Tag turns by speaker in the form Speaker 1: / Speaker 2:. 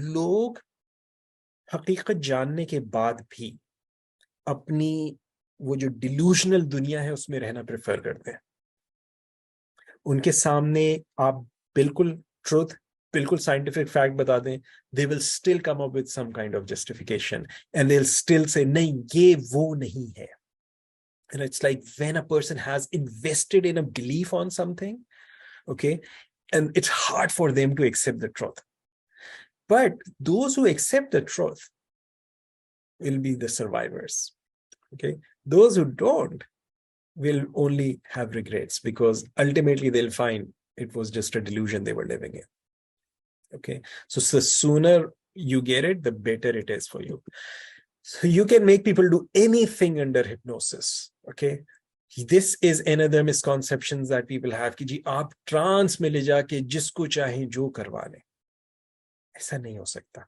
Speaker 1: लोग हकीकत जानने के बाद भी अपनी वो जो डिल्यूशनल दुनिया है उसमें रहना प्रेफर करते हैं। उनके सामने आप बिल्कुल ट्रुथ, बिल्कुल साइंटिफिक फैक्ट बता दें, they will still come up with some kind of justification and they will still say नहीं, ये वो नहीं है। And it's like when a person has invested in a belief on something, okay, and it's hard for them to accept the truth. But those who accept the truth will be the survivors. Okay, those who don't will only have regrets because ultimately they'll find it was just a delusion they were living in. Okay, so the sooner you get it, the better it is for you. So you can make people do anything under hypnosis. Okay, this is another misconceptions that people have कि जी आप trans में ले जाके जिसको चाहे जो करवा लें। ऐसा नहीं हो सकता।